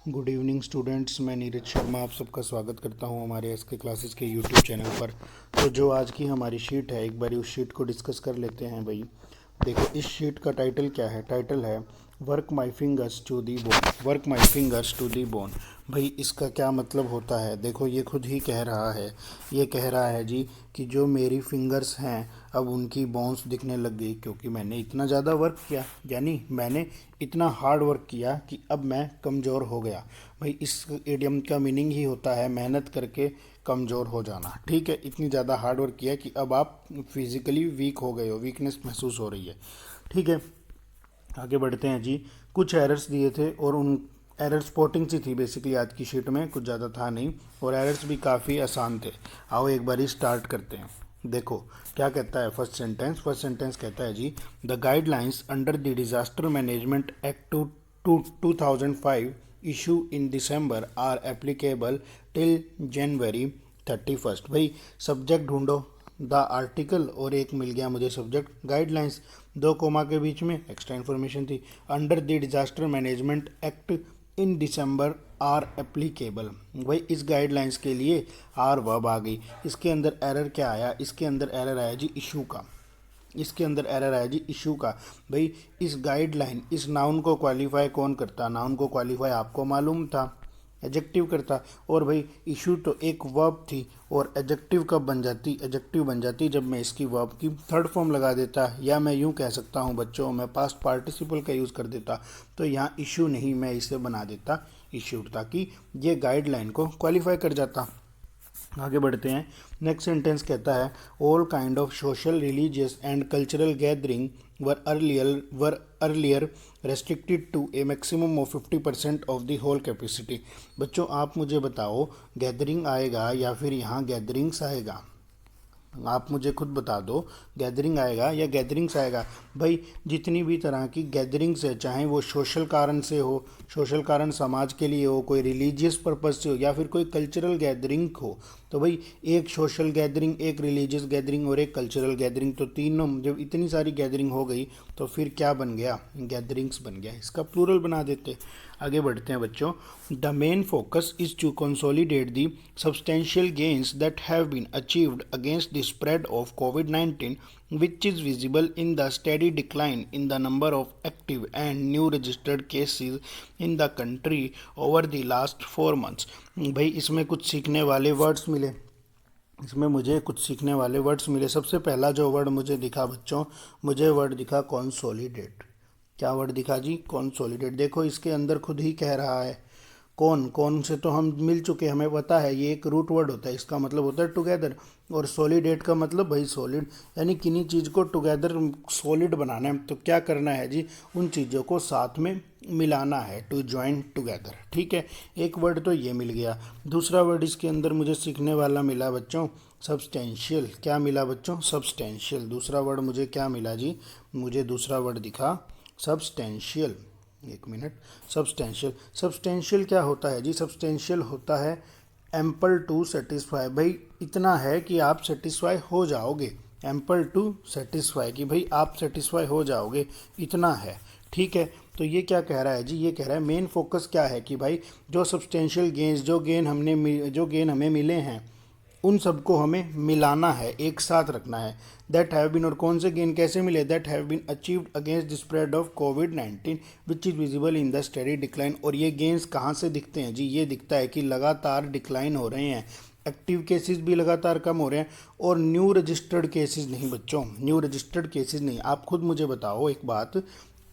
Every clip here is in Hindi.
गुड इवनिंग स्टूडेंट्स, मैं नीरज शर्मा आप सबका स्वागत करता हूं हमारे एस के क्लासेस के यूट्यूब चैनल पर। तो जो आज की हमारी शीट है, एक बार उस शीट को डिस्कस कर लेते हैं भाई। देखो, इस शीट का टाइटल क्या है? टाइटल है work my fingers to the bone. Work my fingers to the bone. भाई इसका क्या मतलब होता है? देखो, ये खुद ही कह रहा है, ये कह रहा है जी कि जो मेरी फिंगर्स हैं अब उनकी बोन्स दिखने लग गई, क्योंकि मैंने इतना ज़्यादा वर्क किया, यानी मैंने इतना हार्ड वर्क किया कि अब मैं कमज़ोर हो गया। भाई इस एडियम का मीनिंग ही होता है मेहनत करके कमज़ोर हो जाना। ठीक है, इतनी ज़्यादा हार्ड वर्क किया कि अब आप फिज़िकली वीक हो गए हो, वीकनेस महसूस हो रही है। ठीक है, आगे बढ़ते हैं जी। कुछ एरर्स दिए थे और उन एरर स्पॉटिंग सी थी बेसिकली आज की शीट में, कुछ ज़्यादा था नहीं, और एरर्स भी काफ़ी आसान थे। आओ एक बार स्टार्ट करते हैं। देखो क्या कहता है फर्स्ट सेंटेंस। फर्स्ट सेंटेंस कहता है जी, the guidelines under the disaster management act to 2005 issue in December are applicable till January 31। भाई सब्जेक्ट ढूंढो, द आर्टिकल, और एक मिल गया मुझे सब्जेक्ट। गाइडलाइंस, दो कोमा के बीच में एक्स्ट्रा इन्फॉर्मेशन थी। Under the disaster management act in December are applicable. भाई इस गाइडलाइंस के लिए आर वर्ब आ गई। इसके अंदर एरर क्या आया? इसके अंदर एरर आया जी इशू का। इसके अंदर एरर आया जी इशू का। भाई इस गाइडलाइन, इस नाउन को क्वालिफाई कौन करता? नाउन को क्वालिफाई आपको मालूम था, एडजेक्टिव करता। और भाई इशू तो एक वर्ब थी, और एडजेक्टिव कब बन जाती? एडजेक्टिव बन जाती जब मैं इसकी वर्ब की थर्ड फॉर्म लगा देता, या मैं यूं कह सकता हूं बच्चों, मैं पास्ट पार्टिसिपल का यूज़ कर देता। तो यहाँ इशू नहीं, मैं इसे बना देता इशूड, ताकि ये गाइडलाइन को क्वालिफाई कर जाता। आगे बढ़ते हैं। नेक्स्ट सेंटेंस कहता है all kind of social, religious and cultural gathering were earlier restricted to a maximum of 50% of the whole capacity. बच्चों आप मुझे बताओ, गैदरिंग आएगा या फिर यहाँ गैदरिंग्स आएगा? आप मुझे खुद बता दो, गैदरिंग आएगा या गैदरिंग्स आएगा? भाई जितनी भी तरह की गैदरिंग्स है, चाहे वो सोशल कारण से हो, सोशल कारण समाज के लिए हो, कोई रिलीजियस पर्पज से हो, या फिर कोई कल्चरल गैदरिंग हो, तो भाई एक सोशल गैदरिंग, एक रिलीजियस गैदरिंग और एक कल्चरल गैदरिंग, तो तीनों जब इतनी सारी गैदरिंग हो गई तो फिर क्या बन गया? गैदरिंग्स बन गया। इसका प्लूरल बना देते। आगे बढ़ते हैं बच्चों। The main focus is to consolidate the substantial gains that have been achieved against the spread of COVID-19, which is visible in the steady decline in the number of active and new registered cases in the country over the last 4 months। भाई इसमें कुछ सीखने वाले वर्ड्स मिले, इसमें मुझे कुछ सीखने वाले वर्ड्स मिले। सबसे पहला जो वर्ड मुझे दिखा बच्चों, मुझे वर्ड दिखा कॉन्सोलिडेट। क्या वर्ड दिखा जी? कॉन्सोलिडेट। देखो इसके अंदर खुद ही कह रहा है, कौन कौन से तो हम मिल चुके, हमें पता है ये एक रूट वर्ड होता है, इसका मतलब होता है टुगेदर। और सॉलिडेट का मतलब भाई सॉलिड, यानी किन्हीं चीज़ को टुगेदर सॉलिड बनाना है। तो क्या करना है जी? उन चीज़ों को साथ में मिलाना है, टू ज्वाइन टुगेदर। ठीक है, एक वर्ड तो ये मिल गया। दूसरा वर्ड इसके अंदर मुझे सीखने वाला मिला बच्चों, सब्सटेंशियल। क्या मिला बच्चों? सब्सटेंशियल। दूसरा वर्ड मुझे क्या मिला जी? मुझे दूसरा वर्ड दिखा सब्सटेंशियल। एक मिनट, सब्सटेंशियल। सब्सटेंशियल क्या होता है जी? सब्सटेंशियल होता है एम्पल टू सेटिस्फाई। भाई इतना है कि आप सेटिस्फाई हो जाओगे। एम्पल टू सेटिस्फाई, कि भाई आप सेटिस्फाई हो जाओगे, इतना है। ठीक है, तो ये क्या कह रहा है जी? ये कह रहा है मेन फोकस क्या है कि भाई जो सब्सटेंशियल गेन्स, जो गेन हमें मिले हैं, उन सबको हमें मिलाना है, एक साथ रखना है। दैट हैव बीन, और कौन से गेन कैसे मिले? That have been achieved against the spread of कोविड-19 which is visible in the study decline. और ये गेन्स कहाँ से दिखते हैं जी? ये दिखता है कि लगातार डिक्लाइन हो रहे हैं, एक्टिव केसेस भी लगातार कम हो रहे हैं, और न्यू रजिस्टर्ड केसेस नहीं बच्चों, न्यू रजिस्टर्ड केसेस नहीं। आप खुद मुझे बताओ एक बात,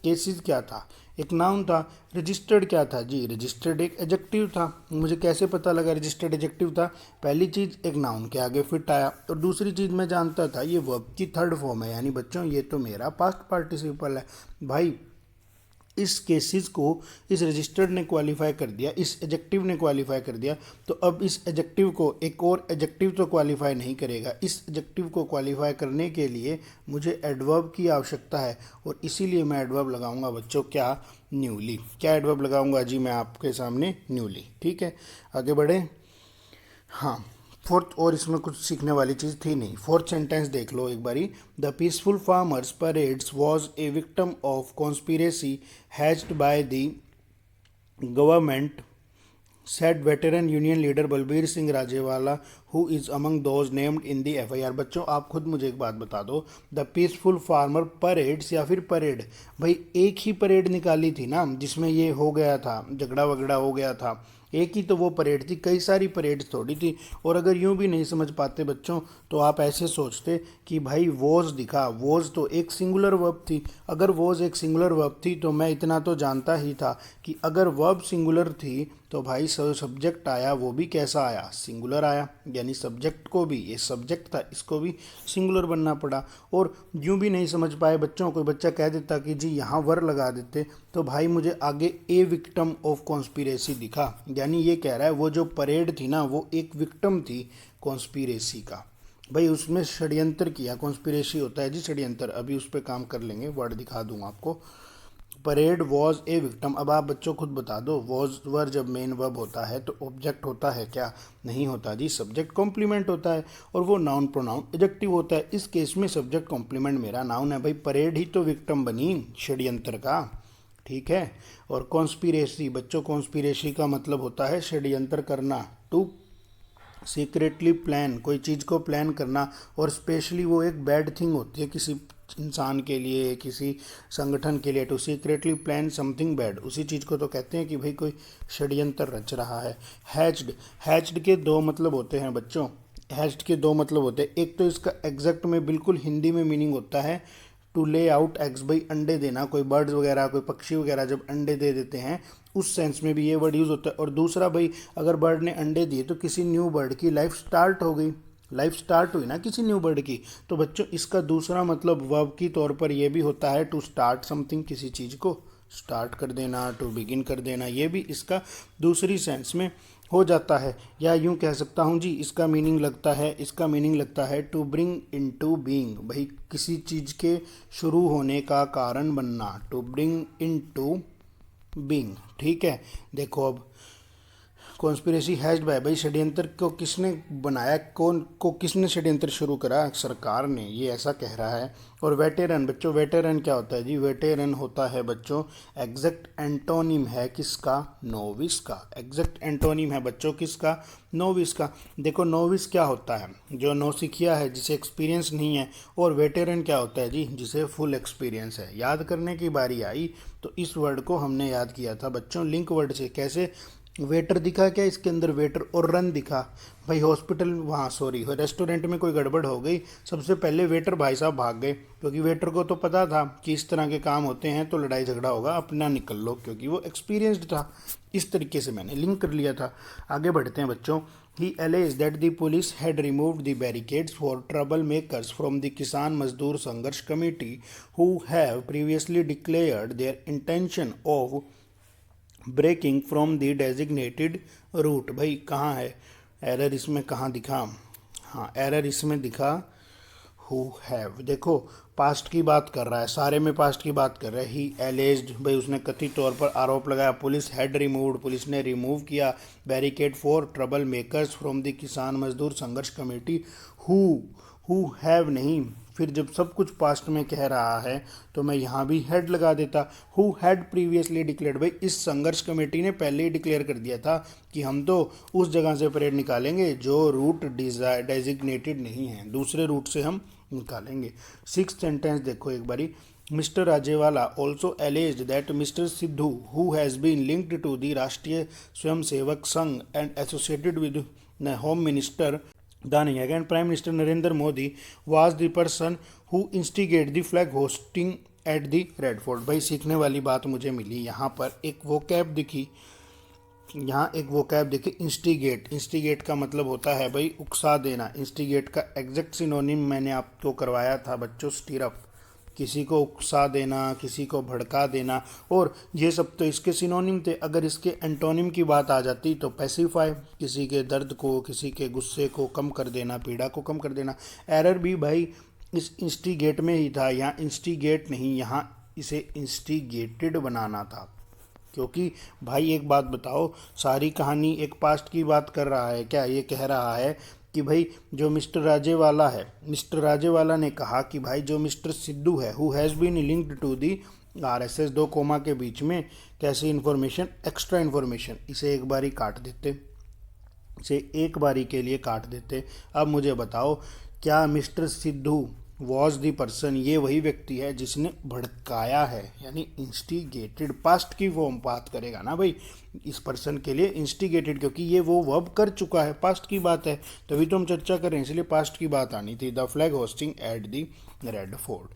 केसेस क्या था? एक नाउन था। रजिस्टर्ड क्या था जी? रजिस्टर्ड एक एडजेक्टिव था। मुझे कैसे पता लगा रजिस्टर्ड एडजेक्टिव था? पहली चीज़ एक नाउन के आगे फिट आया, और दूसरी चीज़ मैं जानता था ये वर्ब की थर्ड फॉर्म है, यानी बच्चों ये तो मेरा पास्ट पार्टिसिपल है। भाई इस केसेस को इस रजिस्टर्ड ने क्वालिफाई कर दिया, इस एडजेक्टिव ने क्वालिफाई कर दिया, तो अब इस एडजेक्टिव को एक और एडजेक्टिव तो क्वालिफाई नहीं करेगा। इस एडजेक्टिव को क्वालिफाई करने के लिए मुझे एडवर्ब की आवश्यकता है, और इसीलिए मैं एडवर्ब लगाऊंगा बच्चों, क्या? न्यूली। क्या एडवर्ब लगाऊंगा जी मैं आपके सामने? न्यूली। ठीक है, आगे बढ़े। हाँ, फोर्थ, और इसमें कुछ सीखने वाली चीज़ थी नहीं। फोर्थ सेंटेंस देख लो एक बारी। The peaceful farmers parades was a victim of conspiracy hatched by the government said veteran union leader Balbir Singh Rajewala who is among those named in the FIR। बच्चों आप खुद मुझे एक बात बता दो, द पीसफुल फार्मर परेड्स या फिर परेड, भाई एक ही परेड निकाली थी ना जिसमें ये हो गया था, झगड़ा वगड़ा हो गया था, एक ही तो वो परेड थी, कई सारी परेड थोड़ी थी। और अगर यूं भी नहीं समझ पाते बच्चों तो आप ऐसे सोचते कि भाई वॉज दिखा, वॉज तो एक सिंगुलर वर्ब थी, अगर वॉज एक सिंगुलर वर्ब थी तो मैं इतना तो जानता ही था कि अगर वर्ब सिंगुलर थी तो भाई सब्जेक्ट आया वो भी कैसा आया, सिंगुलर आया, यानी सब्जेक्ट को भी, ये सब्जेक्ट था इसको भी सिंगुलर बनना पड़ा। और यूं भी नहीं समझ पाए बच्चों, कोई बच्चा कह देता कि जी यहाँ वर लगा देते तो भाई मुझे आगे ए विक्टिम ऑफ कॉन्स्पिरेसी दिखा, यानी ये कह रहा है वो जो परेड थी ना वो एक विक्टिम थी कॉन्स्पिरेसी का, भाई उसमें षड्यंत्र किया। कॉन्स्पिरेसी होता है जी षड्यंत्र, अभी उस पर काम कर लेंगे, वर्ड दिखा दूंगा आपको। Parade was a victim. अब आप बच्चों खुद बता दो, वॉज वर जब मेन वर्ब होता है तो ऑब्जेक्ट होता है क्या, नहीं होता जी, सब्जेक्ट कॉम्प्लीमेंट होता है, और वो नाउन प्रोनाउन एडजेक्टिव होता है। इस केस में सब्जेक्ट कॉम्प्लीमेंट मेरा नाउन है, भाई परेड ही तो विक्टम बनी षड्यंत्र का, ठीक है। और कॉन्स्पिरेसी बच्चों, कॉन्स्पिरेसी का मतलब होता है षड्यंत्र करना, टू सीक्रेटली प्लान, कोई चीज़ को प्लान करना, और स्पेशली वो एक बैड थिंग होती है किसी इंसान के लिए, किसी संगठन के लिए, to secretly plan something bad, उसी चीज़ को तो कहते हैं कि भाई कोई षड्यंत्र रच रहा है। हैच्ड, हैच्ड के दो मतलब होते हैं बच्चों, हैच्ड के दो मतलब होते हैं, एक तो इसका एग्जैक्ट में बिल्कुल हिंदी में मीनिंग होता है टू ले आउट एग्स, भाई अंडे देना, कोई बर्ड्स वगैरह कोई पक्षी वगैरह जब अंडे दे देते हैं उस सेंस में भी ये वर्ड यूज़ होता है। और दूसरा भाई अगर बर्ड ने अंडे दिए तो किसी न्यू बर्ड की लाइफ स्टार्ट हो गई, लाइफ स्टार्ट हुई ना किसी न्यू बर्ड की, तो बच्चों इसका दूसरा मतलब वर्ब की तौर पर यह भी होता है टू स्टार्ट समथिंग, किसी चीज़ को स्टार्ट कर देना, टू बिगिन कर देना, ये भी इसका दूसरी सेंस में हो जाता है। या यूं कह सकता हूं जी, इसका मीनिंग लगता है, इसका मीनिंग लगता है टू ब्रिंग इनटू बीइंग, भाई किसी चीज़ के शुरू होने का कारण बनना, टू ब्रिंग इनटू बीइंग, ठीक है। देखो अब कॉन्स्पिरेसी हैज्ड बाय, भाई षड्यंत्र को किसने बनाया, कौन को किसने षड्यंत्र शुरू करा, सरकार ने, ये ऐसा कह रहा है। और वेटेरन बच्चों, वेटेरन क्या होता है जी, वेटेरन होता है बच्चों एग्जैक्ट एंटोनिम है किसका, नोविस का, एग्जैक्ट एंटोनिम है बच्चों किसका, नोविस का। देखो नोविस क्या होता है, जो नौसिखिया है, जिसे एक्सपीरियंस नहीं है, और वेटेरन क्या होता है जी, जिसे फुल एक्सपीरियंस है। याद करने की बारी आई तो इस वर्ड को हमने याद किया था बच्चों लिंक वर्ड से, कैसे, वेटर दिखा क्या इसके अंदर, वेटर, और रन दिखा, भाई हॉस्पिटल वहाँ सॉरी रेस्टोरेंट में कोई गड़बड़ हो गई, सबसे पहले वेटर भाई साहब भाग गए, क्योंकि वेटर को तो पता था कि इस तरह के काम होते हैं तो लड़ाई झगड़ा होगा, अपना निकल लो, क्योंकि वो एक्सपीरियंस्ड था। इस तरीके से मैंने लिंक कर लिया था। आगे बढ़ते हैं बच्चों। ही alleged that the police had removed the barricades for troublemakers from the Kisan Mazdoor Sangharsh Committee who have previously declared their intention of breaking from the designated route. भाई कहाँ है एरर, इसमें कहाँ दिखा, हाँ एरर इसमें दिखा हु हैव, देखो पास्ट की बात कर रहा है, सारे में पास्ट की बात कर रहा है। ही एलेज्ड, भाई उसने कथित तौर पर आरोप लगाया, पुलिस हैड रिमूव्ड, पुलिस ने रिमूव किया, barricade for trouble makers from the किसान मजदूर संघर्ष कमेटी। हु हैव नहीं, फिर जब सब कुछ पास्ट में कह रहा है तो मैं यहाँ भी हेड लगा देता, हु हैड प्रीवियसली डिक्लेयर्ड, भाई इस संघर्ष कमेटी ने पहले ही डिक्लेयर कर दिया था कि हम तो उस जगह से परेड निकालेंगे जो रूट डेजिग्नेटेड नहीं है, दूसरे रूट से हम निकालेंगे। सिक्स सेंटेंस देखो एक बारी, mister Rajewala also alleged that mister Sidhu who has been linked to the Rashtriya Swayamsevak Sangh and associated with home minister Dani and Prime Minister Narendra Modi was the person who instigated the flag hosting at the Red Fort। भाई सीखने वाली बात मुझे मिली, यहाँ पर एक वोकैब दिखी, यहाँ एक वोकैब दिखी, इंस्टिगेट। इंस्टिगेट का मतलब होता है भाई उकसा देना, इंस्टिगेट का एग्जैक्ट सिनोनिम मैंने आपको करवाया था बच्चों, स्टीरअप, किसी को उकसा देना, किसी को भड़का देना, और ये सब तो इसके सिनोनिम थे। अगर इसके एंटोनिम की बात आ जाती तो पैसिफाई, किसी के दर्द को, किसी के गुस्से को कम कर देना, पीड़ा को कम कर देना। एरर भी भाई इस इंस्टिगेट में ही था, यहाँ इंस्टिगेट नहीं, यहाँ इसे इंस्टिगेटेड बनाना था। क्योंकि भाई एक बात बताओ, सारी कहानी एक पास्ट की बात कर रहा है क्या, ये कह रहा है कि भाई जो मिस्टर राजेवाला है, मिस्टर राजेवाला ने कहा कि भाई जो मिस्टर सिद्धू है who has been linked to the RSS 2 comma के बीच में कैसी इन्फॉर्मेशन, एक्स्ट्रा इन्फॉर्मेशन, इसे एक बारी काट देते, इसे एक बारी के लिए काट देते। अब मुझे बताओ, क्या mister Sidhu was the person, ये वही व्यक्ति है जिसने भड़काया है, यानी इंस्टिगेटेड, पास्ट की फॉर्म बात करेगा ना भाई इस पर्सन के लिए, इंस्टिगेटेड, क्योंकि ये वो वर्ब कर चुका है, पास्ट की बात है, तभी तो हम चर्चा करें, इसलिए पास्ट की बात आनी थी। The flag hosting at the red fort.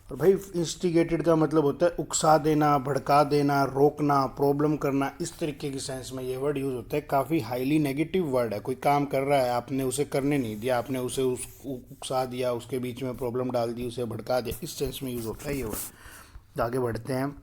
और भाई इंस्टिगेटेड का मतलब होता है उकसा देना, भड़का देना, रोकना, प्रॉब्लम करना, इस तरीके की सेंस में ये वर्ड यूज़ होता है। काफ़ी हाईली नेगेटिव वर्ड है। कोई काम कर रहा है, आपने उसे करने नहीं दिया, आपने उसे उकसा दिया, उसके बीच में प्रॉब्लम डाल दी, उसे भड़का दिया, इस सेंस में यूज़ होता है ये वर्ड। आगे बढ़ते हैं।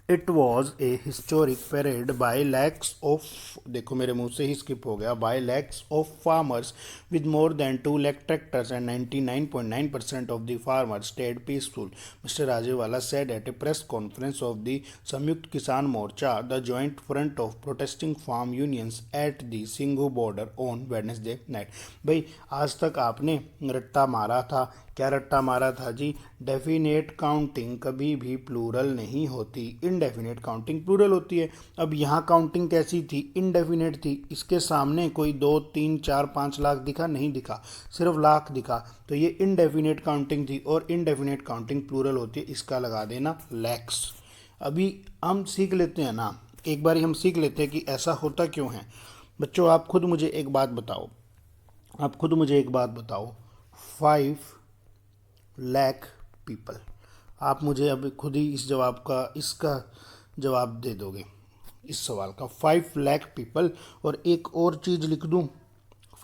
It was a historic parade by lakhs of, देखो मेरे मुंह से ही स्किप हो गया, by lakhs of farmers with more than 2 lakh tractors and 99.9% of the farmers stayed peaceful, Mr. Rajewala said at a press conference of the Samyukt Kisan Morcha, the joint front of protesting farm unions at the Singhu border on Wednesday night। भाई आज तक आपने रट्टा मारा था, क्या रट्टा मारा था जी? डेफिनेट काउंटिंग कभी भी प्लूरल नहीं होती, इनडेफिनेट काउंटिंग प्लूरल होती है। अब यहाँ काउंटिंग कैसी थी? इनडेफिनेट थी। इसके सामने कोई 2, 3, 4, 5 लाख दिखा? नहीं दिखा, सिर्फ लाख दिखा, तो ये इनडेफिनेट काउंटिंग थी, और इनडेफिनेट काउंटिंग प्लूरल होती है, इसका लगा देना लैक्स। अभी हम सीख लेते हैं ना, एक बार हम सीख लेते हैं कि ऐसा होता क्यों है। बच्चों आप खुद मुझे एक बात बताओ, 5 lakh पीपल, आप मुझे अब खुद ही इसका जवाब दे दोगे इस सवाल का। 5 lakh पीपल, और एक और चीज़ लिख दूं,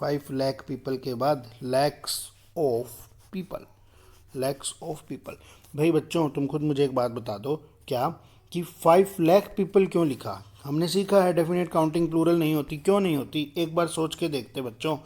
5 lakh पीपल के बाद लैक्स ऑफ पीपल। भाई बच्चों तुम खुद मुझे एक बात बता दो, क्या कि 5 lakh पीपल क्यों लिखा? हमने सीखा है डेफिनेट काउंटिंग प्लूरल नहीं होती, क्यों नहीं होती? एक बार सोच के देखते बच्चों।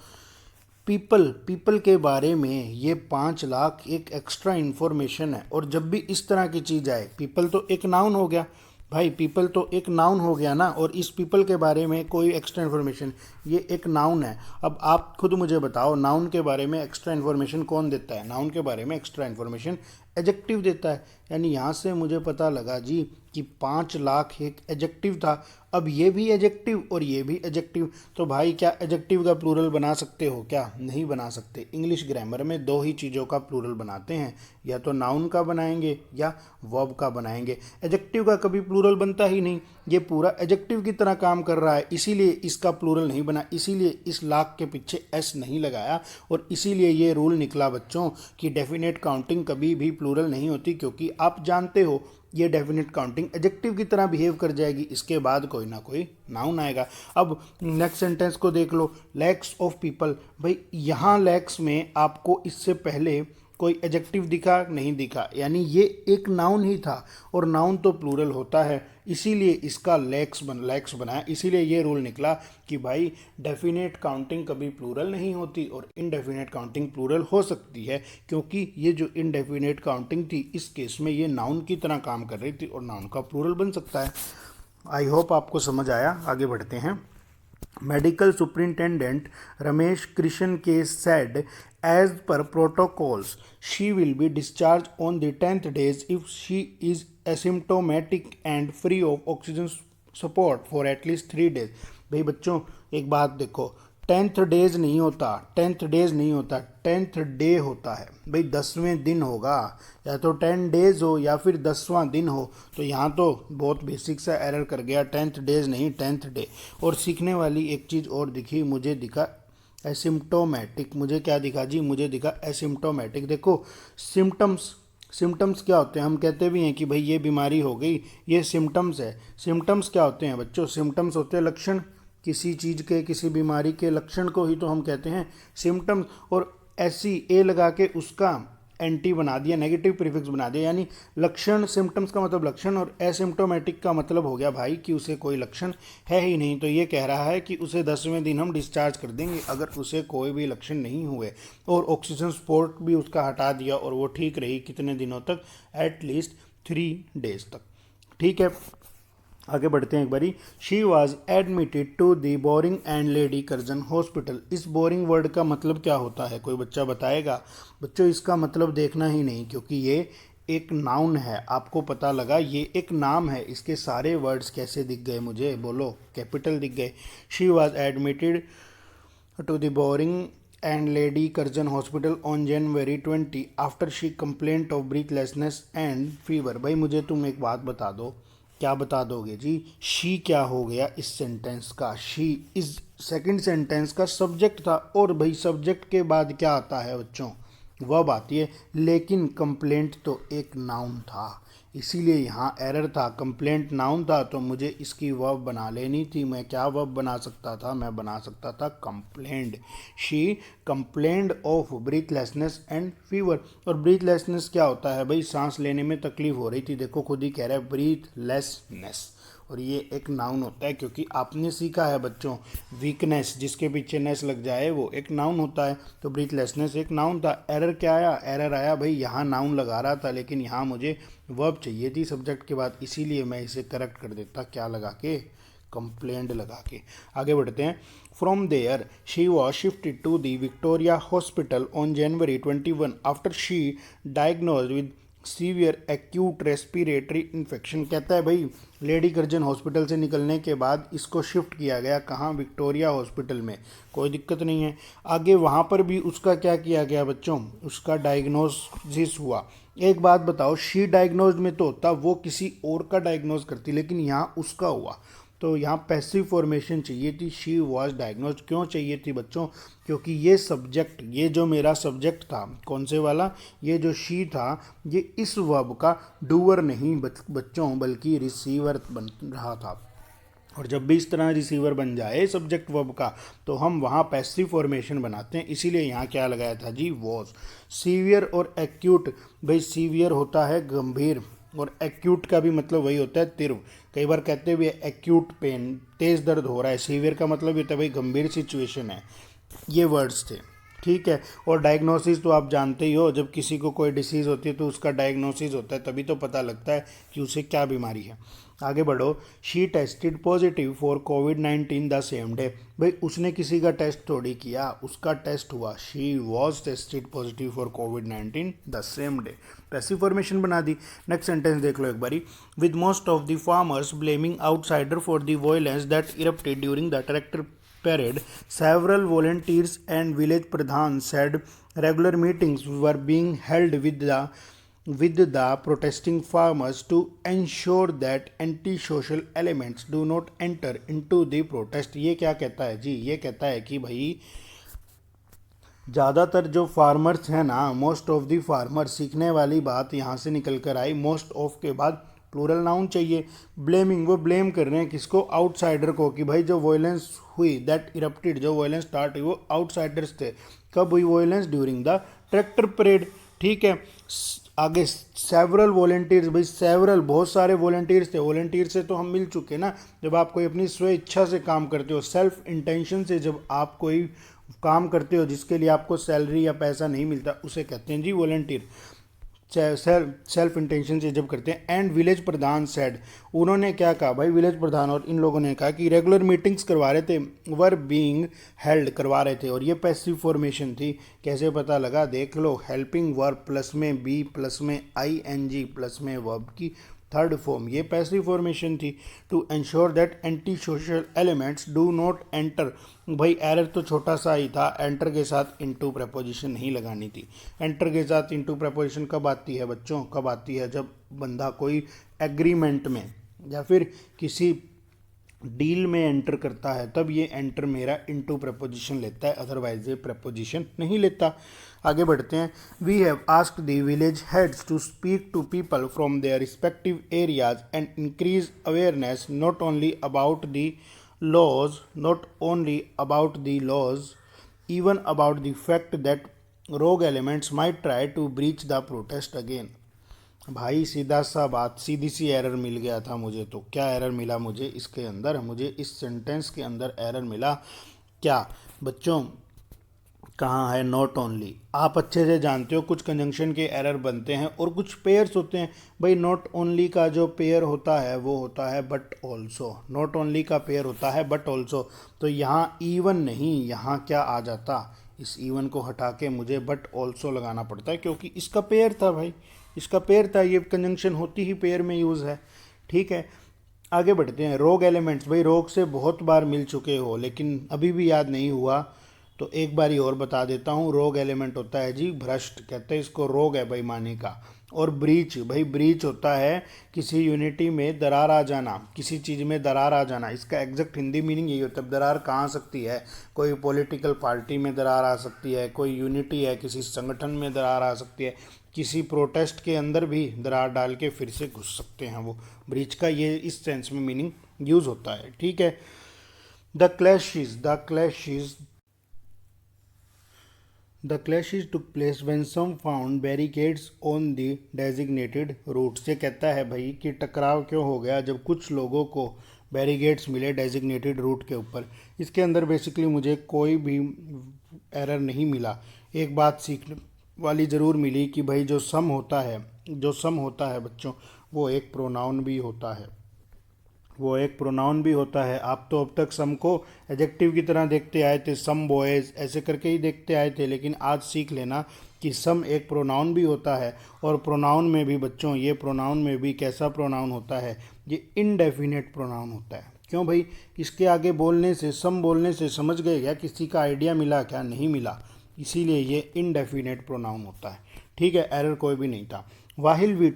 पीपल के बारे में ये 5 लाख एक एक्स्ट्रा इन्फॉर्मेशन है, और जब भी इस तरह की चीज़ आए, पीपल तो एक नाउन हो गया भाई, पीपल तो एक नाउन हो गया ना, और इस पीपल के बारे में कोई एक्स्ट्रा इन्फॉर्मेशन, ये एक नाउन है। अब आप खुद मुझे बताओ, नाउन के बारे में एक्स्ट्रा इन्फॉर्मेशन कौन देता है? नाउन के बारे में एक्स्ट्रा इन्फॉर्मेशन एडजेक्टिव देता है। यानी यहाँ से मुझे पता लगा जी कि 5 लाख एक एडजेक्टिव था। अब ये भी एडजेक्टिव और ये भी एडजेक्टिव, तो भाई क्या एडजेक्टिव का प्लूरल बना सकते हो? क्या नहीं बना सकते। इंग्लिश ग्रामर में 2 ही चीज़ों का प्लूरल बनाते हैं, या तो नाउन का बनाएंगे या वर्ब का बनाएंगे। एडजेक्टिव का कभी प्लूरल बनता ही नहीं, ये पूरा एडजेक्टिव की तरह काम कर रहा है, इसीलिए इसका प्लूरल नहीं बना, इसीलिए इस लाख के पीछे एस नहीं लगाया, और इसीलिए ये रूल निकला बच्चों कि डेफिनेट काउंटिंग कभी भी प्लूरल नहीं होती, क्योंकि आप जानते हो ये डेफिनेट काउंटिंग एडजेक्टिव की तरह बिहेव कर जाएगी, इसके बाद कोई ना कोई नाउन आएगा। अब नेक्स्ट सेंटेंस को देख लो, लैक्स ऑफ पीपल। भाई यहाँ लैक्स में आपको इससे पहले कोई एडजेक्टिव दिखा? नहीं दिखा, यानी ये एक नाउन ही था, और नाउन तो प्लूरल होता है, इसीलिए इसका लैक्स बनाया। इसीलिए ये रूल निकला कि भाई डेफिनेट काउंटिंग कभी प्लूरल नहीं होती, और इनडेफिनेट काउंटिंग प्लूरल हो सकती है, क्योंकि ये जो इनडेफिनेट काउंटिंग थी इस केस में ये नाउन की तरह काम कर रही थी, और नाउन का प्लूरल बन सकता है। आई होप आपको समझ आया। आगे बढ़ते हैं। मेडिकल सुपरिंटेंडेंट रमेश कृष्ण के said, as per protocols, she will be discharged on the 10th days if she is asymptomatic and free of oxygen support for at least 3 days। भाई बच्चों एक बात देखो, 10th डेज नहीं होता, 10th डे होता है। भाई 10वें दिन होगा, या तो 10 डेज हो या फिर 10वां दिन हो। तो यहाँ तो बहुत बेसिक सा एरर कर गया, 10th डेज नहीं 10th डे। और सीखने वाली एक चीज़ और दिखी, मुझे दिखा एसिम्टोमेटिक। मुझे क्या दिखा जी? मुझे दिखा एसिम्टोमेटिक। देखो सिम्टम्स क्या होते हैं? हम कहते भी हैं कि भाई ये बीमारी हो गई, ये सिम्टम्स है। सिम्टम्स क्या होते हैं बच्चों? सिम्टम्स होते हैं लक्षण, किसी चीज़ के, किसी बीमारी के लक्षण को ही तो हम कहते हैं सिम्टम्स। और ए लगा के उसका एंटी बना दिया, नेगेटिव प्रीफिक्स बना दिया, यानी लक्षण, सिम्टम्स का मतलब लक्षण, और एसिम्टोमेटिक का मतलब हो गया भाई कि उसे कोई लक्षण है ही नहीं। तो ये कह रहा है कि उसे 10वें दिन हम डिस्चार्ज कर देंगे अगर उसे कोई भी लक्षण नहीं हुए, और ऑक्सीजन सपोर्ट भी उसका हटा दिया, और वो ठीक रही कितने दिनों तक? एटलीस्ट 3 डेज तक। ठीक है, आगे बढ़ते हैं एक बारी। She was admitted to the Bowring and lady Curzon hospital. इस बोरिंग वर्ड का मतलब क्या होता है? कोई बच्चा बताएगा? बच्चों इसका मतलब देखना ही नहीं, क्योंकि ये एक नाउन है, आपको पता लगा ये एक नाम है। इसके सारे वर्ड्स कैसे दिख गए मुझे, बोलो, कैपिटल दिख गए। She was admitted to the Boring and Lady Curzon Hospital on January 20 after she complained of breathlessness and fever। भाई मुझे तुम एक बात बता दो, क्या बता दोगे जी? शी क्या हो गया इस सेंटेंस का? शी इस सेकंड सेंटेंस का सब्जेक्ट था, और भाई सब्जेक्ट के बाद क्या आता है बच्चों? वर्ब आती है। लेकिन कंप्लेंट तो एक नाउन था, इसीलिए यहाँ एरर था। कंप्लेंट नाउन था तो मुझे इसकी वर्ब बना लेनी थी। मैं क्या वर्ब बना सकता था? मैं बना सकता था complained. She complained of breathlessness and fever. और ब्रीथलेसनेस क्या होता है भाई? सांस लेने में तकलीफ हो रही थी। देखो खुद ही कह रहा है ब्रीथलेसनेस, और ये एक नाउन होता है, क्योंकि आपने सीखा है बच्चों, वीकनेस जिसके पीछे नेस लग जाए वो एक नाउन होता है। तो ब्रीथलेसनेस एक नाउन था। एरर क्या आया? एरर आया भाई यहाँ नाउन लगा रहा था, लेकिन यहाँ मुझे वर्ब चाहिए थी सब्जेक्ट के बाद, इसीलिए मैं इसे करेक्ट कर देता। क्या लगा के? कंप्लेंट लगा के। आगे बढ़ते हैं। From there she was shifted to the Victoria hospital on January 21 after she diagnosed with severe acute respiratory infection. कहता है भाई लेडी कर्जन हॉस्पिटल से निकलने के बाद इसको शिफ्ट किया गया। कहाँ? विक्टोरिया हॉस्पिटल में। कोई दिक्कत नहीं है। आगे वहाँ पर भी उसका क्या किया गया बच्चों? उसका डायग्नोसिस हुआ। एक बात बताओ, शी डायग्नोज में तो होता, वो किसी और का डायग्नोज करती, लेकिन यहाँ उसका हुआ, तो यहाँ पैसिव फॉर्मेशन चाहिए थी। She was diagnose. क्यों चाहिए थी बच्चों? क्योंकि ये सब्जेक्ट, ये जो मेरा सब्जेक्ट था, कौन से वाला? ये जो शी था, ये इस वर्ब का डूअर नहीं बच्चों, बल्कि रिसीवर बन रहा था। और जब भी इस तरह रिसीवर बन जाए सब्जेक्ट वर्ब का, तो हम वहाँ पैसिव फॉर्मेशन बनाते हैं। इसीलिए यहाँ क्या लगाया था जी? वॉज। सीवियर और एक्यूट, भाई सीवियर होता है गंभीर, और एक्यूट का भी मतलब वही होता है तीव्र। कई बार कहते हुए एक्यूट पेन, तेज दर्द हो रहा है। सीवियर का मतलब ये होता है भाई गंभीर सिचुएशन है। ये वर्ड्स थे, ठीक है। और डायग्नोसिस तो आप जानते ही हो, जब किसी को कोई डिसीज़ होती है तो उसका डायग्नोसिस होता है, तभी तो पता लगता है कि उसे क्या बीमारी है। आगे बढ़ो। She tested positive for covid the same day. भाई उसने किसी का टेस्ट थोड़ी किया, उसका टेस्ट हुआ। She was tested positive for covid the same day. Passive formation बना दी। नेक्स्ट सेंटेंस देख लो एक बारी। With most of the farmers blaming outsider for the violence that erupted during the tractor parade, several volunteers and village pradhan said regular meetings were being held with the protesting farmers to ensure that anti-social elements do not enter into the protest। ये क्या कहता है जी? ये कहता है कि भाई ज़्यादातर जो फार्मर्स हैं ना, मोस्ट ऑफ द फार्मर, सीखने वाली बात यहाँ से निकल कर आई। मोस्ट ऑफ के बाद प्लूरल नाउन चाहिए। ब्लेमिंग, वो ब्लेम कर रहे हैं किसको? आउटसाइडर को, कि भाई जो वायलेंस हुई, दैट इरप्टेड, जो वायलेंस स्टार्ट हुई, वो आउटसाइडर्स थे। कब हुई violence? During the tractor parade, ठीक है। आगे सेवरल वॉलेंटियर्स, भाई सेवरल, बहुत सारे वॉलेंटियर्स थे। वॉलेंटियर से तो हम मिल चुके ना, जब आप कोई अपनी स्व इच्छा से काम करते हो, सेल्फ इंटेंशन से जब आप कोई काम करते हो जिसके लिए आपको सैलरी या पैसा नहीं मिलता, उसे कहते हैं जी वॉलेंटियर। सेल्फ इंटेंशन से जब करते हैं। एंड विलेज प्रधान सेड, उन्होंने क्या कहा भाई? विलेज प्रधान और इन लोगों ने कहा कि रेगुलर मीटिंग्स करवा रहे थे, वर बीइंग हेल्ड, करवा रहे थे, और ये पैसिव फॉर्मेशन थी। कैसे पता लगा? देख लो। हेल्पिंग वर्ब प्लस में बी प्लस में आईएनजी प्लस में वर्ब की थर्ड फॉर्म, ये पैसिव फॉर्मेशन थी। To ensure that anti social elements do not enter. भाई एरर तो छोटा सा ही था, एंटर के साथ इनटू प्रपोजिशन नहीं लगानी थी। एंटर के साथ इनटू प्रपोजिशन कब आती है बच्चों? कब आती है? जब बंदा कोई एग्रीमेंट में या फिर किसी डील में एंटर करता है, तब ये एंटर मेरा इनटू प्रपोजिशन लेता है, अदरवाइज ये प्रपोजिशन नहीं लेता। आगे बढ़ते हैं। We have asked the village heads to speak to people from their respective areas and increase awareness not only about the laws, not only about the laws, even about the fact that rogue elements might try to breach the protest again। भाई सीधा सा बात, सीधी सी एरर मिल गया था मुझे। तो क्या एरर मिला मुझे इसके अंदर? मुझे इस सेंटेंस के अंदर एरर मिला क्या बच्चों? कहाँ है नॉट ओनली? आप अच्छे से जानते हो कुछ कंजंक्शन के एरर बनते हैं और कुछ पेयर्स होते हैं। भाई नॉट ओनली का जो पेयर होता है वो होता है बट ऑल्सो। नॉट ओनली का पेयर होता है बट ऑल्सो। तो यहाँ इवन नहीं, यहाँ क्या आ जाता? इस इवन को हटा के मुझे बट ऑल्सो लगाना पड़ता है, क्योंकि इसका पेयर था भाई, इसका पेयर था, ये कंजंक्शन होती ही पेयर में यूज़ है। ठीक है, आगे बढ़ते हैं। रोग एलिमेंट्स, भाई रोग से बहुत बार मिल चुके हो लेकिन अभी भी याद नहीं हुआ तो एक बारी और बता देता हूँ। रोग एलिमेंट होता है जी भ्रष्ट, कहते हैं इसको, रोग है बेईमानी का। और ब्रीच, भाई ब्रीच होता है किसी यूनिटी में दरार आ जाना, किसी चीज़ में दरार आ जाना। इसका एग्जैक्ट हिंदी मीनिंग यही होता है। दरार कहाँ आ सकती है? कोई पॉलिटिकल पार्टी में दरार आ सकती है, कोई यूनिटी है, किसी संगठन में दरार आ सकती है, किसी प्रोटेस्ट के अंदर भी दरार डाल के फिर से घुस सकते हैं वो। ब्रीच का ये इस सेंस में मीनिंग यूज़ होता है। ठीक है, the clashes took place when some found barricades on the designated routes। ये कहता है भाई कि टकराव क्यों हो गया जब कुछ लोगों को बैरिकेड्स मिले डेजिग्नेटेड रूट के ऊपर। इसके अंदर बेसिकली मुझे कोई भी एरर नहीं मिला। एक बात सीखने वाली ज़रूर मिली कि भाई जो सम होता है बच्चों, वो एक प्रोनाउन भी होता है। आप तो अब तक सम को एडजेक्टिव की तरह देखते आए थे, सम बॉयज़ ऐसे करके ही देखते आए थे, लेकिन आज सीख लेना कि सम एक प्रोनाउन भी होता है। और प्रोनाउन में भी बच्चों, ये प्रोनाउन में भी कैसा प्रोनाउन होता है? ये इनडेफिनेट प्रोनाउन होता है। क्यों भाई? इसके आगे बोलने से, सम बोलने से समझ गए क्या? किसी का आइडिया मिला क्या? नहीं मिला। इसीलिए ये इनडेफिनेट प्रोनाउन होता है। ठीक है, एरर कोई भी नहीं था। While we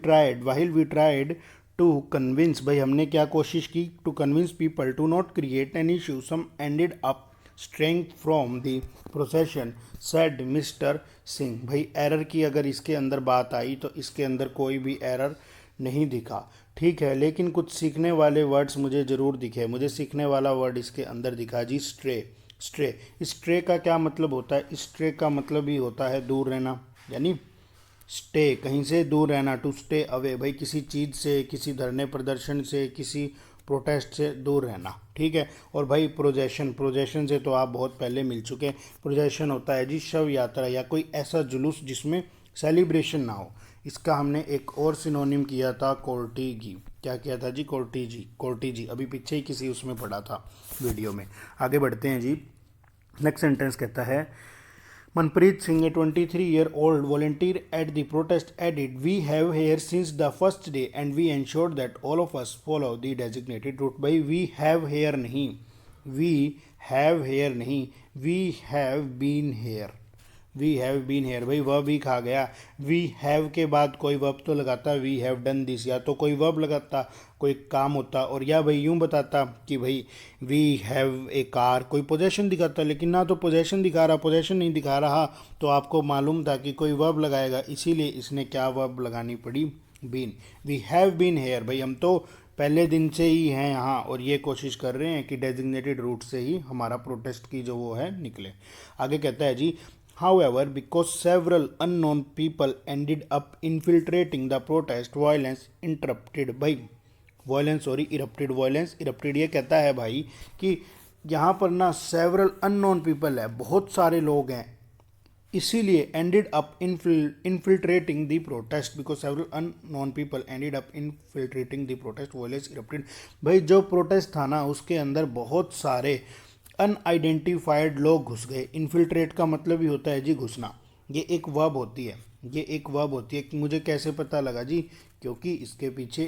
tried to convince, भाई हमने क्या कोशिश की? To convince people to not create an issue, some ended up straying from the procession, said mister Singh. भाई एरर की अगर इसके अंदर बात आई तो इसके अंदर कोई भी एरर नहीं दिखा। ठीक है, लेकिन कुछ सीखने वाले वर्ड्स मुझे ज़रूर दिखे। मुझे सीखने वाला वर्ड इसके अंदर दिखा जी, स्ट्रे का क्या मतलब होता है? स्ट्रे का मतलब ही होता है दूर रहना, यानी स्टे, कहीं से दूर रहना, टू स्टे अवे। भाई किसी चीज़ से, किसी धरने प्रदर्शन से, किसी प्रोटेस्ट से दूर रहना। ठीक है, और भाई प्रोजेशन से तो आप बहुत पहले मिल चुके हैं। प्रोजेशन होता है जी शव यात्रा या कोई ऐसा जुलूस जिसमें सेलिब्रेशन ना हो। इसका हमने एक और सिनोनिम किया था, कोर्टीगी। क्या किया था जी? कोर्टीजी। अभी पीछे ही किसी उसमें पढ़ा था वीडियो में। आगे बढ़ते हैं जी। नेक्स्ट सेंटेंस कहता है, Manpreet Singh, a 23-year-old volunteer at the protest, added, "We have here since the first day and we ensured that all of us follow the designated route." भाई we have here नहीं, we have here नहीं, we have been here। भाई वर्ब ही खा गया। वी हैव के बाद कोई वर्ब तो लगाता, वी हैव डन दिस, या तो कोई वर्ब लगाता, कोई काम होता, और या भाई यूं बताता कि भाई वी हैव ए कार, कोई पोजेशन दिखाता। लेकिन ना तो पोजेशन दिखा रहा, पोजेशन नहीं दिखा रहा, तो आपको मालूम था कि कोई वर्ब लगाएगा, इसीलिए इसने क्या वर्ब लगानी पड़ी? Been. We have been here, भाई हम तो पहले दिन से ही हैं यहाँ, और ये कोशिश कर रहे हैं कि डेजिग्नेटेड रूट से ही हमारा प्रोटेस्ट की जो वो है निकले। आगे कहता है जी, However, because several unknown people ended up infiltrating the protest, violence erupted। ये कहता है भाई कि यहाँ पर ना सेवरल अननोन पीपल है, बहुत सारे लोग हैं, इसीलिए ended up infiltrating the protest, because several unknown people ended up infiltrating the protest, violence erupted. भाई जो प्रोटेस्ट था ना उसके अंदर बहुत सारे अनआइडेंटिफाइड लोग घुस गए। इन्फिल्ट्रेट का मतलब ही होता है जी घुसना। ये एक वर्ब होती है। मुझे कैसे पता लगा जी? क्योंकि इसके पीछे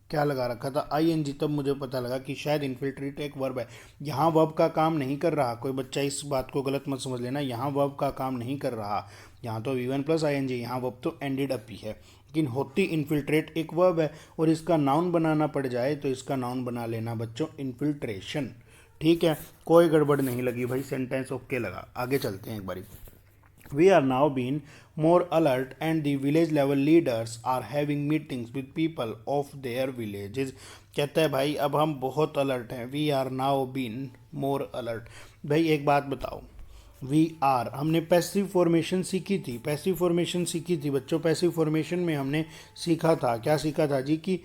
क्या लगा रखा था? आईएनजी। तब मुझे पता लगा कि शायद इन्फिल्ट्रेट एक वर्ब है। यहाँ वर्ब का काम नहीं कर रहा, कोई बच्चा इस बात को गलत मत समझ लेना, यहाँ वर्ब का काम नहीं कर रहा। यहाँ तो V1 प्लस ING, यहाँ वर्ब तो एंडेड अप ही है, लेकिन होती इन्फिल्ट्रेट एक वर्ब है, और इसका नाउन बनाना पड़ जाए तो इसका नाउन बना लेना बच्चों इन्फिल्ट्रेशन। ठीक है, कोई गड़बड़ नहीं लगी भाई, सेंटेंस ओके लगा। आगे चलते हैं एक बारी। We are now been more alert and the village level leaders are having meetings with people of their villages। कहता है भाई अब हम बहुत अलर्ट हैं। We are now been more alert. भाई एक बात बताओ, वी आर, हमने पैसिव फॉर्मेशन सीखी थी बच्चों। पैसिव फॉर्मेशन में हमने सीखा था, क्या सीखा था जी? कि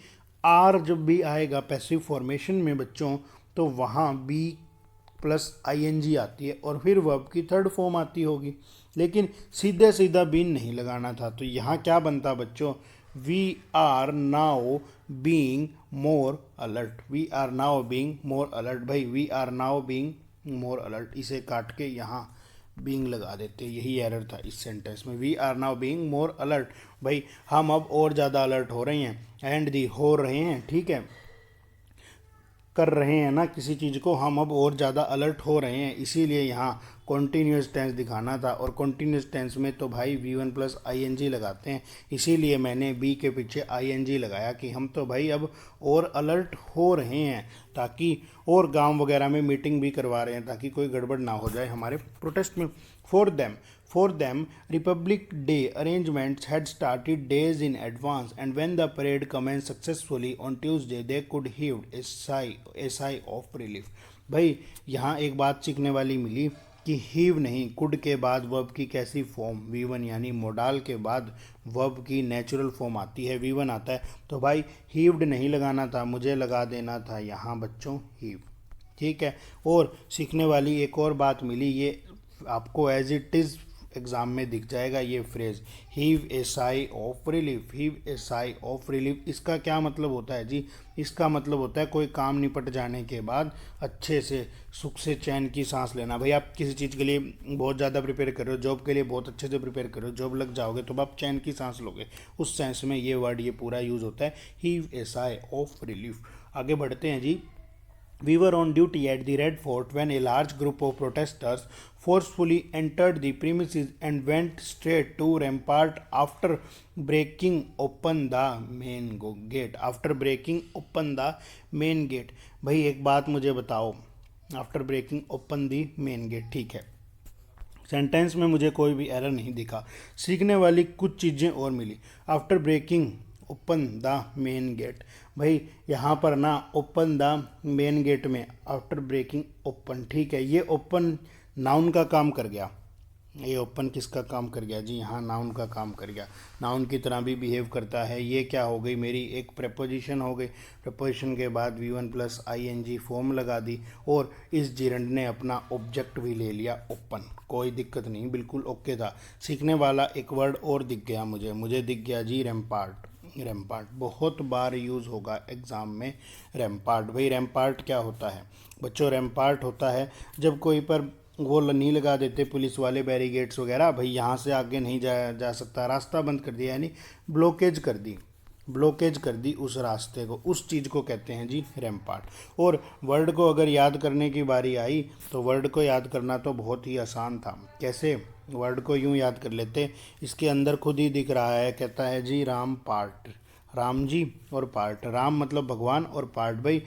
आर जब भी आएगा पैसिव फॉर्मेशन में बच्चों, तो वहाँ बी प्लस ING आती है और फिर वर्ब की थर्ड फॉर्म आती होगी, लेकिन सीधे सीधा बीन नहीं लगाना था। तो यहाँ क्या बनता बच्चों? We are now being more alert. भाई we are now being more alert, इसे काट के यहाँ बीइंग लगा देते, यही एरर था इस सेंटेंस में। We are now being more alert, भाई हम अब और ज़्यादा अलर्ट हो रहे हैं, एंड दी हो रहे हैं, ठीक है, कर रहे हैं ना किसी चीज़ को, हम अब और ज़्यादा अलर्ट हो रहे हैं, इसीलिए यहाँ कॉन्टीन्यूस टेंस दिखाना था। और कॉन्टीन्यूस टेंस में तो भाई V1 प्लस ING लगाते हैं, इसीलिए मैंने बी के पीछे ING लगाया कि हम तो भाई अब और अलर्ट हो रहे हैं, ताकि और गांव वगैरह में मीटिंग भी करवा रहे हैं ताकि कोई गड़बड़ ना हो जाए हमारे प्रोटेस्ट में। For them, Republic Day arrangements had started days in advance, and when the parade commenced successfully on Tuesday, they could heave a sigh of relief. भाई यहाँ एक बात सीखने वाली मिली कि हीव नहीं, कुड के बाद वर्ब की कैसी फॉर्म, V1 यानी मोडाल के बाद वर्ब की नेचुरल फॉर्म आती है, V1 आता है, तो भाई हीव्ड नहीं लगाना था, मुझे लगा देना था यहाँ बच्चों हीव, ठीक है। और सीखने वाली एक और बात मिली, ये आपको एज इट इज़ एग्ज़ाम में दिख जाएगा ये phrase, heave A sigh of relief, heave A sigh of relief. इसका क्या मतलब होता है जी? इसका मतलब होता है कोई काम निपट जाने के बाद अच्छे से सुख से चैन की सांस लेना। भाई आप किसी चीज़ के लिए बहुत ज़्यादा प्रिपेयर कर रहे हो, जॉब के लिए बहुत अच्छे से प्रिपेयर कर रहे हो, जॉब लग जाओगे तो आप चैन की सांस लोगे, उस सेंस में ये वर्ड ये पूरा यूज़ होता है, heave A sigh of relief. आगे बढ़ते हैं जी। We were on duty at the Red Fort when a large group of protesters forcefully entered the premises and went straight to rampart after breaking open the main gate. After breaking open the main gate. भाई एक बात मुझे बताओ, after breaking open the main gate, ठीक है। सेंटेंस में मुझे कोई भी एरर नहीं दिखा, सीखने वाली कुछ चीज़ें और मिली। After breaking open the main gate, भाई यहाँ पर ना ओपन द मेन गेट में आफ्टर ब्रेकिंग ओपन, ठीक है, ये ओपन नाउन का काम कर गया, ये ओपन किसका काम कर गया जी? यहाँ नाउन का काम कर गया, नाउन की तरह भी बिहेव करता है। ये क्या हो गई मेरी एक प्रेपोजिशन हो गई, प्रेपोजिशन के बाद V1 प्लस ING फॉर्म लगा दी, और इस जिरंड ने अपना ऑब्जेक्ट भी ले लिया ओपन, कोई दिक्कत नहीं, बिल्कुल ओके था। सीखने वाला एक वर्ड और दिख गया मुझे दिख गया जी रैम्पार्ट। रैम्पार्ट बहुत बार यूज़ होगा एग्ज़ाम में, रैम्पार्ट। भाई रैम्पार्ट क्या होता है बच्चों? रैम्पार्ट होता है जब कोई पर वो नहीं लगा देते पुलिस वाले बैरिगेट्स वगैरह, भाई यहाँ से आगे नहीं जा सकता, रास्ता बंद कर दिया, यानी ब्लॉकेज कर दी उस रास्ते को, उस चीज़ को कहते हैं जी रैम्पार्ट। और वर्ड को अगर याद करने की बारी आई तो वर्ड को याद करना तो बहुत ही आसान था। कैसे? वर्ड को यूं याद कर लेते, इसके अंदर खुद ही दिख रहा है, कहता है जी राम पार्ट, राम जी और पार्ट, राम मतलब भगवान और पार्ट भाई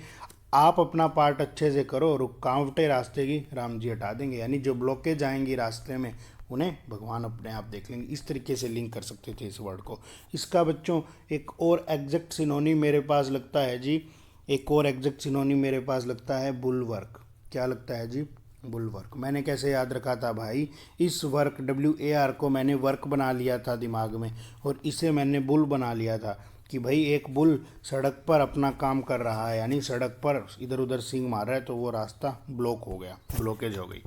आप अपना पार्ट अच्छे से करो, रुकावटें रास्ते की राम जी हटा देंगे, यानी जो ब्लॉकेज आएंगी रास्ते में उन्हें भगवान अपने आप देख लेंगे। इस तरीके से लिंक कर सकते थे इस वर्ड को। इसका बच्चों एक और एग्जैक्ट सिनोनिम मेरे पास लगता है जी, एक और एग्जैक्ट सिनोनिम मेरे पास लगता है बुलवर्क। क्या लगता है जी? बुलवर्क। मैंने कैसे याद रखा था भाई? इस वर्क WAR को मैंने वर्क बना लिया था दिमाग में, और इसे मैंने बुल बना लिया था कि भाई एक बुल सड़क पर अपना काम कर रहा है, यानी सड़क पर इधर उधर सींग मार रहा है, तो वो रास्ता ब्लॉक हो गया, ब्लॉकेज हो गई।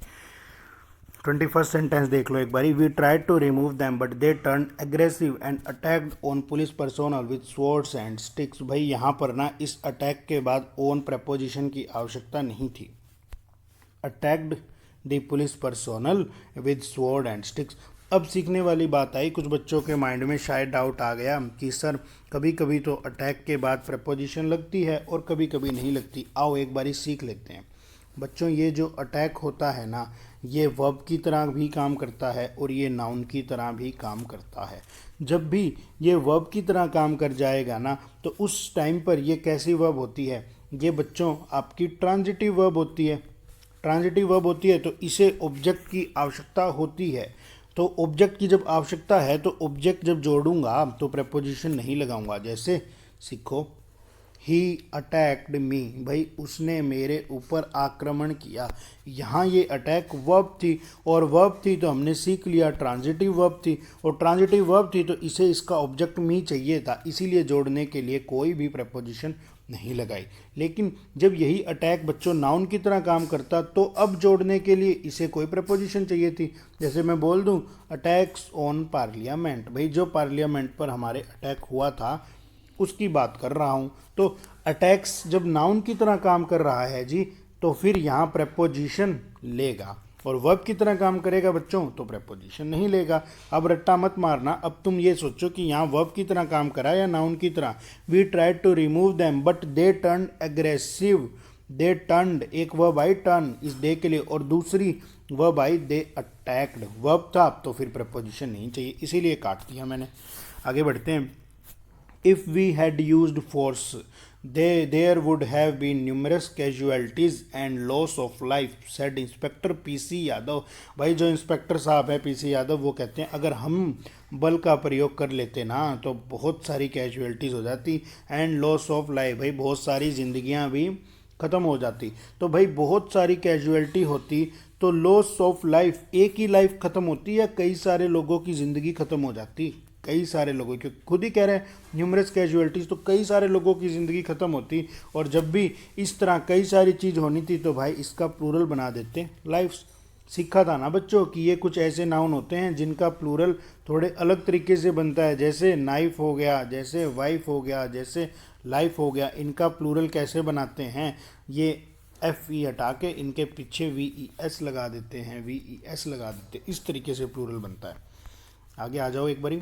21st सेंटेंस देख लो एक बारी। We tried to remove them but they turn aggressive and attacked on police personnel with swords and sticks. भाई यहाँ पर ना इस अटैक के बाद ऑन प्रपोजिशन की आवश्यकता नहीं थी। Attacked the police personnel with sword and sticks. अब सीखने वाली बात आई, कुछ बच्चों के माइंड में शायद डाउट आ गया कि सर कभी कभी तो अटैक के बाद प्रपोजिशन लगती है और कभी कभी नहीं लगती। आओ एक बारी सीख लेते हैं बच्चों। ये जो अटैक होता है ना, ये वर्ब की तरह भी काम करता है और ये नाउन की तरह भी काम करता है। जब भी ये वर्ब की तरह काम कर जाएगा ना, तो उस टाइम पर ये कैसी वर्ब होती है? ये बच्चों आपकी ट्रांजिटिव वर्ब होती है। ट्रांजिटिव वर्ब होती है तो इसे ऑब्जेक्ट की आवश्यकता होती है। तो ऑब्जेक्ट की जब आवश्यकता है तो ऑब्जेक्ट जब जोड़ूंगा तो प्रपोजिशन नहीं लगाऊंगा। जैसे सीखो, ही अटैक्ड मी, भाई उसने मेरे ऊपर आक्रमण किया। यहाँ ये अटैक वर्ब थी, और वर्ब थी तो हमने सीख लिया ट्रांजिटिव वर्ब थी, और ट्रांजिटिव वर्ब थी तो इसे इसका ऑब्जेक्ट मी चाहिए था, इसीलिए जोड़ने के लिए कोई भी प्रपोजिशन नहीं लगाई। लेकिन जब यही अटैक बच्चों नाउन की तरह काम करता तो अब जोड़ने के लिए इसे कोई प्रपोजिशन चाहिए थी। जैसे मैं बोल दूं अटैक्स ऑन पार्लियामेंट, भाई जो पार्लियामेंट पर हमारे अटैक हुआ था उसकी बात कर रहा हूं। तो अटैक्स जब नाउन की तरह काम कर रहा है जी, तो फिर यहाँ प्रपोजिशन लेगा। और वर्ब की तरह काम करेगा बच्चों तो प्रेपोजिशन नहीं लेगा। अब रट्टा मत मारना, अब तुम ये सोचो कि यहाँ वर्ब की तरह काम करा या नाउन की तरह। We tried to remove them but they turn aggressive. They turned, एक वर्ब आई टर्न इस डे के लिए, और दूसरी वर्ब आई दे अटैक्ड। वर्ब था तो फिर प्रपोजिशन नहीं चाहिए, इसीलिए काट दिया मैंने। आगे बढ़ते हैं। If we had used force there would have been numerous casualties and loss of life, said inspector PC Yadav. भाई जो इंस्पेक्टर साहब है पीसी यादव, वो कहते हैं अगर हम बल का प्रयोग कर लेते ना तो बहुत सारी कैजुअलिटीज़ हो जाती, एंड लॉस ऑफ लाइफ, भाई बहुत सारी जिंदगियां भी ख़त्म हो जाती। तो भाई बहुत सारी कैजुअलिटी होती तो लॉस ऑफ लाइफ, एक ही लाइफ ख़त्म होती या कई सारे लोगों की ज़िंदगी ख़त्म हो जाती? कई सारे लोगों की, खुद ही कह रहे हैं न्यूमरस कैजुअलिटीज़, तो कई सारे लोगों की ज़िंदगी ख़त्म होती। और जब भी इस तरह कई सारी चीज़ होनी थी तो भाई इसका प्लूरल बना देते लाइफ्स। सीखा था ना बच्चों कि ये कुछ ऐसे नाउन होते हैं जिनका प्लूरल थोड़े अलग तरीके से बनता है, जैसे नाइफ हो गया, जैसे वाइफ हो गया, जैसे लाइफ हो गया। इनका प्लूरल कैसे बनाते हैं, ये एफ ई हटा के इनके पीछे वी ई एस लगा देते हैं, वी ई एस लगा देते हैं, इस तरीके से प्लूरल बनता है। आगे आ जाओ एक बारी।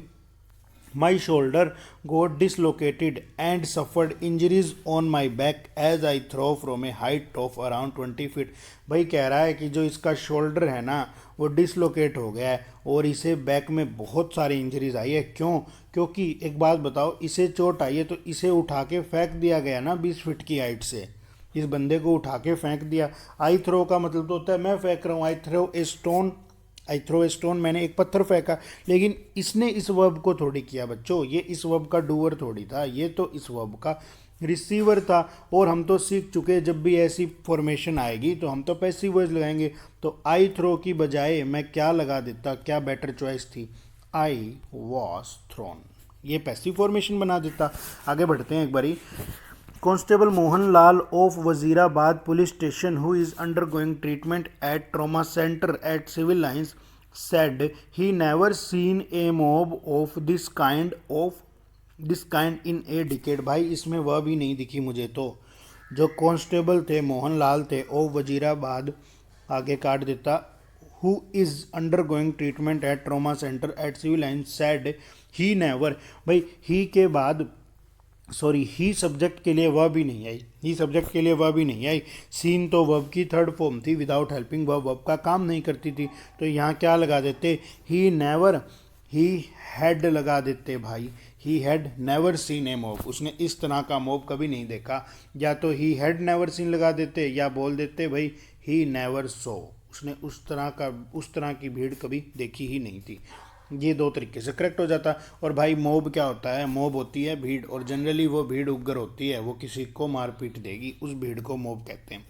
My shoulder got dislocated and suffered injuries on my back as I throw from a height of around 20 feet. भाई कह रहा है कि जो इसका शोल्डर है ना वो डिसलोकेट हो गया है और इसे बैक में बहुत सारी इंजरीज आई है। क्यों? क्योंकि एक बात बताओ, इसे चोट आई है तो इसे उठा के फेंक दिया गया ना 20 फीट की हाइट से, इस बंदे को उठा के फेंक दिया। आई थ्रो का मतलब तो होता है मैं फेंक रहा हूँ, I throw a stone, I throw a stone, मैंने एक पत्थर फेंका। लेकिन इसने इस वर्ब को थोड़ी किया बच्चों, ये इस वर्ब का डूअर थोड़ी था, ये तो इस वर्ब का रिसीवर था। और हम तो सीख चुके जब भी ऐसी फॉर्मेशन आएगी तो हम तो पैसिव वॉइस लगाएंगे। तो आई थ्रो की बजाय मैं क्या लगा देता, क्या बेटर चॉइस थी, आई वॉज थ्रोन, ये पैसिव फॉर्मेशन बना देता। आगे बढ़ते हैं एक बारी। Constable Mohanlal of Wazirabad Police Station, who is undergoing treatment at Trauma Center at Civil Lines, said he never seen a mob of this kind in a decade। भाई इसमें वह भी नहीं दिखी मुझे तो। जो कांस्टेबल थे मोहनलाल थे ओ वजीराबाद, आगे काट देता, who is undergoing treatment at trauma center at civil lines said he never, भाई ही के बाद सॉरी ही सब्जेक्ट के लिए वह भी नहीं आई, ही सब्जेक्ट के लिए वह भी नहीं आई। सीन तो वर्ब की थर्ड फॉर्म थी, विदाउट हेल्पिंग वर्ब का काम नहीं करती थी। तो यहाँ क्या लगा देते, ही नेवर, ही हैड लगा देते भाई, he had never seen A mob, उसने इस तरह का मॉब कभी नहीं देखा। या तो ही हैड नेवर सीन लगा देते या बोल देते भाई ही नेवर सो, उसने उस तरह की भीड़ कभी देखी ही नहीं थी। ये दो तरीके से करेक्ट हो जाता। और भाई मोब क्या होता है, मोब होती है भीड़, और जनरली वो भीड़ उग्र होती है, वो किसी को मारपीट देगी, उस भीड़ को मोब कहते हैं।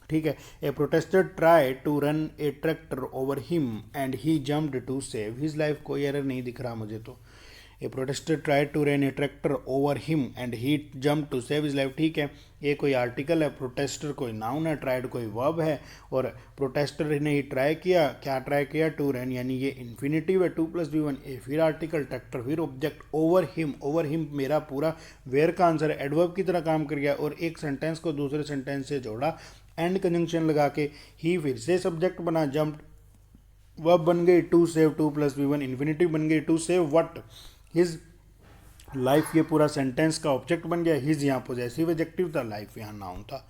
ठीक है। A protester try to run a tractor over him and he jumped to save his life. कोई एरर नहीं दिख रहा मुझे तो। A protester try to run a tractor over him and he jump to save his life. ठीक है, ये कोई आर्टिकल है, प्रोटेस्टर कोई नाउन है, ट्राइड कोई वर्ब है, और प्रोटेस्टर ने ही ट्राई किया, क्या ट्राई किया, टू रन, यानी ये इन्फिनिटिव है, 2+V1, ए फिर आर्टिकल, ट्रैक्टर फिर ऑब्जेक्ट, ओवर हिम मेरा पूरा वेयर का आंसर है, एडवर्ब की तरह काम कर गया। और एक सेंटेंस को दूसरे सेंटेंस से जोड़ा एंड कंजंक्शन लगा के, ही फिर से सब्जेक्ट बना, जम्प वर्ब बन गई, टू सेव 2+V1 इन्फिनिटिव बन गई, to save what, his life, ये पूरा सेंटेंस का ऑब्जेक्ट बन गया। हिज यहाँ पॉजेसिव एडजेक्टिव था, लाइफ यहाँ नाउन था।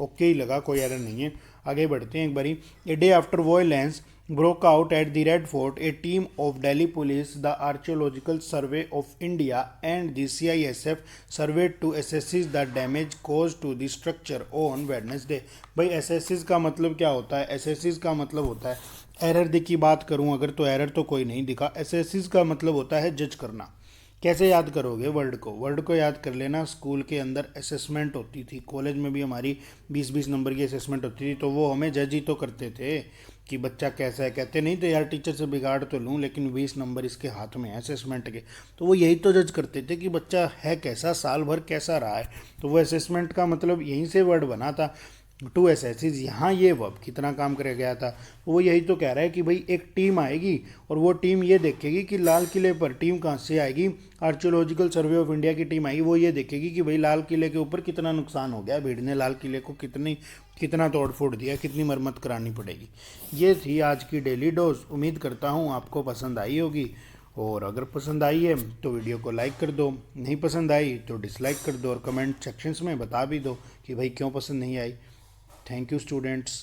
ओके ही लगा, कोई एरर नहीं है। आगे बढ़ते हैं एक बारी। A day after violence broke out at the Red Fort, a team of Delhi police, the Archaeological Survey of India and the CISF surveyed to assess the damage caused to the structure on Wednesday। भाई assesses का मतलब क्या होता है? assesses का मतलब होता है, एरर की बात करूं अगर तो एरर तो कोई नहीं दिखा। assesses का मतलब होता है जज करना। कैसे याद करोगे वर्ड को? वर्ड को याद कर लेना, स्कूल के अंदर असेसमेंट होती थी, कॉलेज में भी हमारी 20-20 नंबर की असेसमेंट होती थी, तो वो हमें जज ही तो करते थे कि बच्चा कैसा है। कहते नहीं तो यार टीचर से बिगाड़ तो लूँ लेकिन 20 नंबर इसके हाथ में है असेसमेंट के, तो वो यही तो जज करते थे कि बच्चा है कैसा, साल भर कैसा रहा है। तो वो असेसमेंट का मतलब यहीं से वर्ड बना था। टू एसेसिस, यहाँ ये वर्ब कितना काम कर गया था। वो यही तो कह रहा है कि भाई एक टीम आएगी और वो टीम ये देखेगी कि लाल किले पर, टीम कहाँ से आएगी, आर्कियोलॉजिकल सर्वे ऑफ इंडिया की टीम आएगी, वो ये देखेगी कि भाई लाल किले के ऊपर कितना नुकसान हो गया, भीड़ ने लाल किले को कितना तोड़ फोड़ दिया, कितनी मरम्मत करानी पड़ेगी। ये थी आज की डेली डोज। उम्मीद करता हूँ आपको पसंद आई होगी, और अगर पसंद आई है तो वीडियो को लाइक कर दो, नहीं पसंद आई तो डिसलाइक कर दो, और कमेंट सेक्शंस में बता भी दो कि भाई क्यों पसंद नहीं आई। Thank you students.